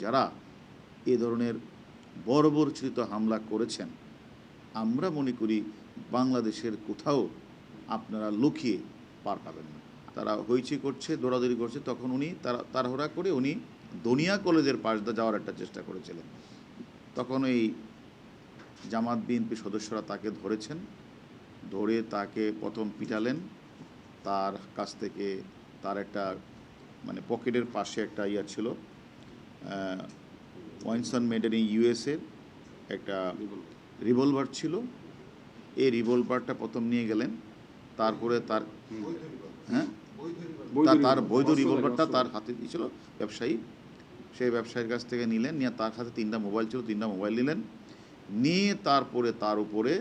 যারা এ ধরনের বর্বরচিত হামলা করেছেন, আমরা মনে করি বাংলাদেশের কোথাও আপনারা লুকিয়ে পার পাবেন না। তারা হইচই করছে, দৌড়াদৌড়ি করছে, তখন উনি তাড়াহুড়া করে উনি দনিয়া কলেজের পাশ দিয়ে যাওয়ার একটা চেষ্টা করেছিলেন। তখন এই জামাত বিএনপি সদস্যরা তাকে ধরেছেন, ধরে তাকে প্রথম পিটালেন। তার কাছ থেকে তার একটা পকেটের পাশে একটা ছিল, ওয়াইনসন মেডেন ইউএসের একটা রিভলভার ছিল। এই রিভলভারটা প্রথম নিয়ে গেলেন, তারপরে তার তার বৈধ রিভলভারটা তার হাতে ছিল ব্যবসায়ী, সেই ব্যবসায়ীর কাছ থেকে নিলেন, নিয়ে তার হাতে 3টা মোবাইল ছিল, 3টা মোবাইল নিলেন, নিয়ে তারপরে তার উপরে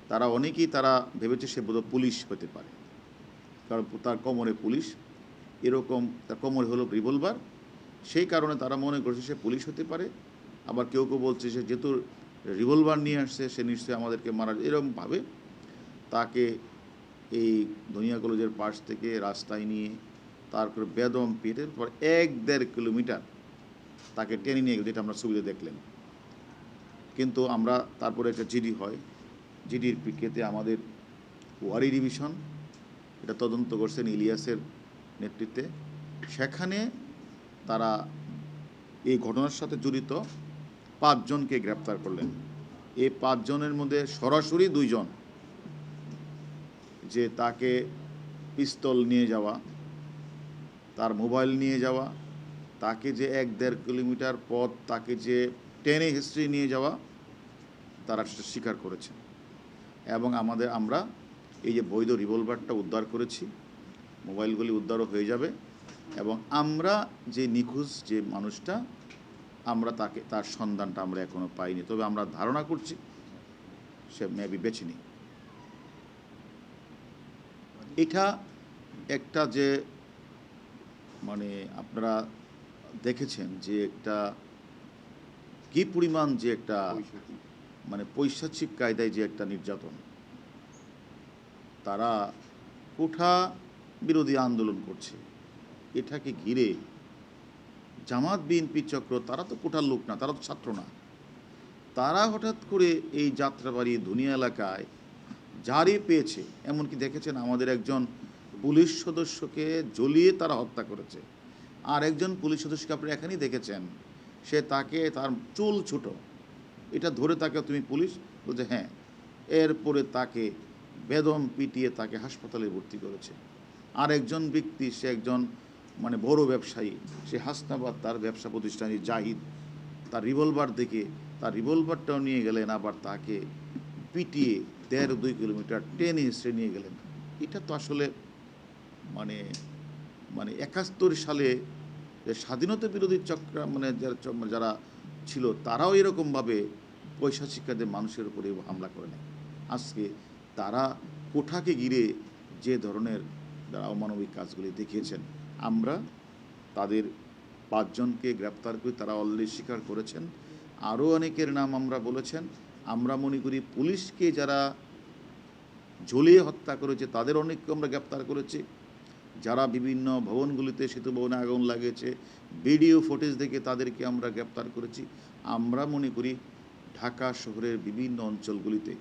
তারা অনেকেই ভেবেছে সে বোধহয় পুলিশ হতে পারে, কারণ তার কোমরে পুলিশ, এরকম তার কোমরে হলো রিভলভার, সেই কারণে তারা মনে করছে সে পুলিশ হতে পারে। আবার কেউ কেউ বলছে সে যেহেতু রিভলভার নিয়ে আসছে সে নিশ্চয়ই আমাদেরকে মারার, এরকমভাবে তাকে এই দনিয়া কলেজের পাশ থেকে রাস্তায় নিয়ে তারপরে বেদম পিটের পর 1-1.5 কিলোমিটার তাকে টেনে নিয়ে গেল, যেটা আমরা ছবিতে দেখলেন। কিন্তু আমরা তারপরে একটা জিডি হয়, জিডির পিকেতে আমাদের ওয়ারি ডিভিশন এটা তদন্ত করছেন ইলিয়াসের নেতৃত্বে। সেখানে তারা এই ঘটনার সাথে জড়িত 5 জনকে গ্রেপ্তার করলেন। এই 5 জনের মধ্যে সরাসরি 2 জন, যে তাকে পিস্তল নিয়ে যাওয়া, তার মোবাইল নিয়ে যাওয়া, তাকে যে 1-1.5 কিলোমিটার পথ তাকে যে টেনে হিস্ট্রি নিয়ে যাওয়া, তারা সেটা স্বীকার করেছেন। এবং আমরা এই যে বৈধ রিভলভারটা উদ্ধার করেছি, মোবাইলগুলি উদ্ধারও হয়ে যাবে, এবং আমরা যে নিখোঁজ যে মানুষটা, আমরা তার সন্ধানটা আমরা এখনও পাইনি, তবে আমরা ধারণা করছি সে মেবি বেঁচে নেই। এটা একটা যে আপনারা দেখেছেন যে একটা কি পরিমাণ যে একটা পৈশাচিক কায়দায় যে একটা নির্যাতন, তারা কোঠা বিরোধী আন্দোলন করছে, এটাকে ঘিরে জামাত বিএনপি চক্র, তারা তো কোঠার লোক না, তারা তো ছাত্র না, তারা হঠাৎ করে এই যাত্রাবাড়ি ধুনিয়া এলাকায় যারই পেয়েছে, এমনকি দেখেছেন আমাদের একজন পুলিশ সদস্যকে জ্বলিয়ে তারা হত্যা করেছে। আর একজন পুলিশ সদস্যকে আপনি এখানেই দেখেছেন, সে তার চুল ছোটো, এটা ধরে তাকে তুমি পুলিশ বলছে হ্যাঁ, এরপরে তাকে বেদম পিটিয়ে তাকে হাসপাতালে ভর্তি করেছে। আর একজন ব্যক্তি, সে একজন বড় ব্যবসায়ী, সে হাসনাবাদ তার ব্যবসা প্রতিষ্ঠানে জাহিদ, তার রিভলভার দেখে তার রিভলভারটাও নিয়ে গেলেন, আবার তাকে পিটিয়ে 1.5-2 কিলোমিটার টেনে হিস্ট্রে নিয়ে গেলেন। এটা তো আসলে 71 সালে যে স্বাধীনতা বিরোধী চক্র যারা ছিল, তারাও এরকমভাবে পৈশাচিকদের মানুষের উপরে হামলা করে নেয়। আজকে তারা কোঠাকে ঘিরে যে ধরনের যারা অমানবিক কাজগুলি দেখিয়েছেন, আমরা তাদের 5 জনকে গ্রেপ্তার করি, তারা অলরেডি স্বীকার করেছেন। আরও অনেকের নাম আমরা বলেছেন। আমরা মনে করি পুলিশকে যারা ঝুলিয়ে হত্যা করেছে তাদের অনেককে আমরা গ্রেপ্তার করেছি। যারা বিভিন্ন ভবনগুলিতে, সেতু ভবনে আগুন লাগিয়েছে, ভিডিও ফুটেজ দেখে তাদেরকে আমরা গ্রেপ্তার করেছি। আমরা মনে করি ঢাকা শহরের বিভিন্ন অঞ্চলগুলিতে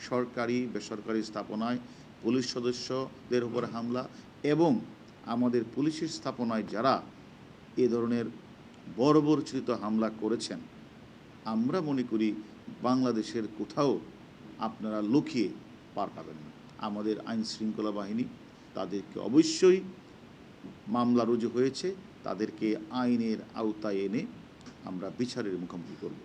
সরকারি বেসরকারি স্থাপনায় পুলিশ সদস্যদের উপর হামলা এবং আমাদের পুলিশের স্থাপনায় যারা এ ধরনের বর্বরচিত হামলা করেছেন, আমরা মনে করি বাংলাদেশের কোথাও আপনারা লুকিয়ে পার পাবেন না। আমাদের আইন শৃঙ্খলা বাহিনী তাদেরকে অবশ্যই, মামলা রুজু হয়েছে, তাদেরকে আইনের আওতায় এনে আমরা বিচারের মুখোমুখি করব।